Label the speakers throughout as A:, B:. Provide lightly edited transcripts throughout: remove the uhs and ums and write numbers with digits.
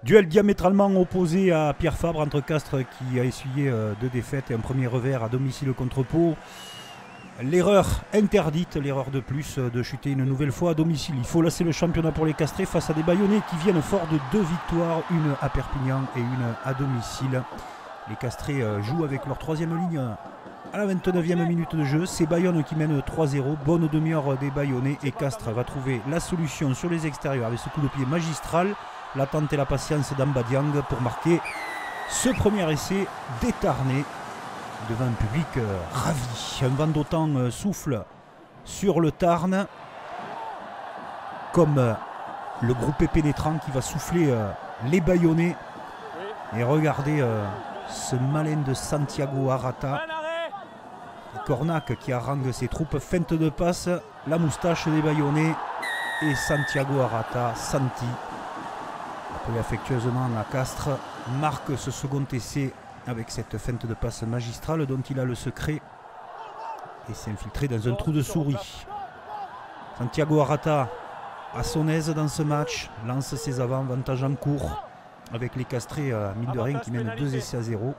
A: Duel diamétralement opposé à Pierre Fabre entre Castres qui a essuyé 2 défaites et un premier revers à domicile contre Pau. L'erreur interdite, l'erreur de plus de chuter une nouvelle fois à domicile. Il faut laisser le championnat pour les Castrés face à des Bayonnais qui viennent fort de 2 victoires, une à Perpignan et une à domicile. Les Castrés jouent avec leur 3e ligne à la 29e minute de jeu. C'est Bayonne qui mène 3-0. Bonne demi-heure des Bayonnais et Castres va trouver la solution sur les extérieurs avec ce coup de pied magistral. L'attente et la patience d'Amba Diang pour marquer ce premier essai détarné devant un public ravi. Un vent d'autant souffle sur le Tarn, comme le groupe pénétrant qui va souffler les Bayonnais. Et regardez ce malin de Santiago Arata. Cornac qui harangue ses troupes, feinte de passe, la moustache des Bayonnais et Santiago Arata, Santi, appelé affectueusement à Castres, marque ce second essai avec cette feinte de passe magistrale dont il a le secret et s'est infiltré dans un trou de souris. Santiago Arata à son aise dans ce match, lance ses avants, avantage en cours avec les Castrés mine de rien qui mènent 2 essais à 0.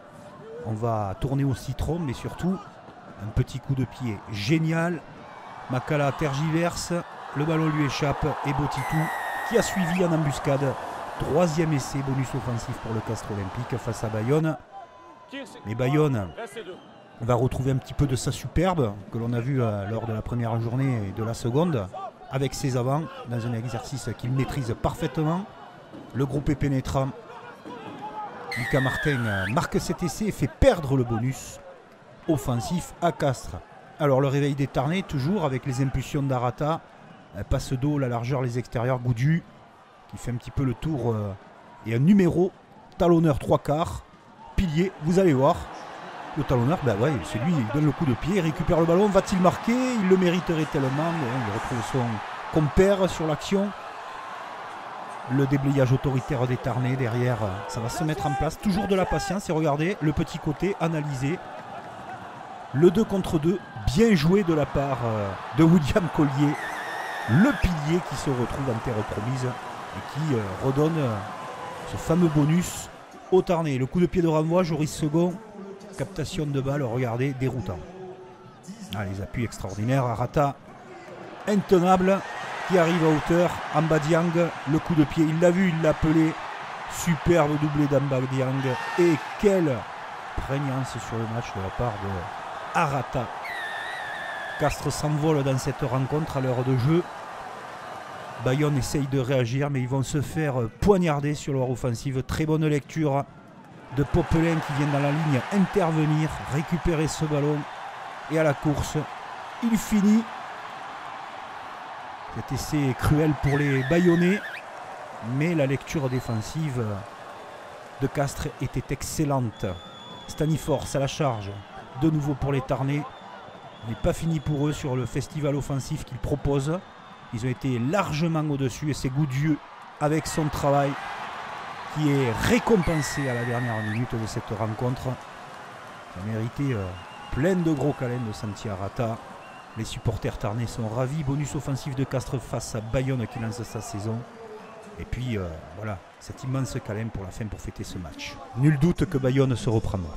A: On va tourner au citron, mais surtout un petit coup de pied génial. Makala tergiverse, le ballon lui échappe et Botitou qui a suivi en embuscade. 3e essai, bonus offensif pour le Castres Olympique face à Bayonne. Mais Bayonne va retrouver un petit peu de sa superbe que l'on a vu lors de la première journée et de la seconde, avec ses avants dans un exercice qu'il maîtrise parfaitement. Le groupe est pénétrant. Lucas Martin marque cet essai et fait perdre le bonus offensif à Castres. Alors le réveil des Tarnais, toujours avec les impulsions d'Arata. Passe d'eau, la largeur, les extérieurs. Goudu qui fait un petit peu le tour et un numéro. Talonneur 3/4. Pilier, vous allez voir. Le talonneur, ben ouais, c'est lui, il donne le coup de pied, il récupère le ballon. Va-t-il marquer? Il le mériterait tellement. Il retrouve son compère sur l'action. Le déblayage autoritaire des Tarnais derrière, ça va se mettre en place. Toujours de la patience et regardez le petit côté analysé. Le 2 contre 2, bien joué de la part de William Collier. Le pilier qui se retrouve en terre promise et qui redonne ce fameux bonus au Tarnais. Le coup de pied de renvoi, Joris Second, captation de balle, regardez, déroutant. Ah, les appuis extraordinaires, Arata, intenable, qui arrive à hauteur. Amba Diang, le coup de pied, il l'a vu, il l'a appelé. Superbe doublé d'Amba Diang. Et quelle prégnance sur le match de la part de Arata. Castres s'envole dans cette rencontre à l'heure de jeu. Bayonne essaye de réagir, mais ils vont se faire poignarder sur leur offensive. Très bonne lecture de Popelin qui vient dans la ligne intervenir, récupérer ce ballon. Et à la course, il finit. Cet essai est cruel pour les Bayonnais, mais la lecture défensive de Castres était excellente. Staniforce à la charge, de nouveau pour les Tarnais. Il n'est pas fini pour eux sur le festival offensif qu'ils proposent. Ils ont été largement au-dessus et c'est Goudieu avec son travail qui est récompensé à la dernière minute de cette rencontre. Il a mérité plein de gros câlins de Santi Arata. Les supporters tarnais sont ravis. Bonus offensif de Castres face à Bayonne qui lance sa saison. Et puis voilà, cet immense câlin pour la fin pour fêter ce match. Nul doute que Bayonne se reprendra.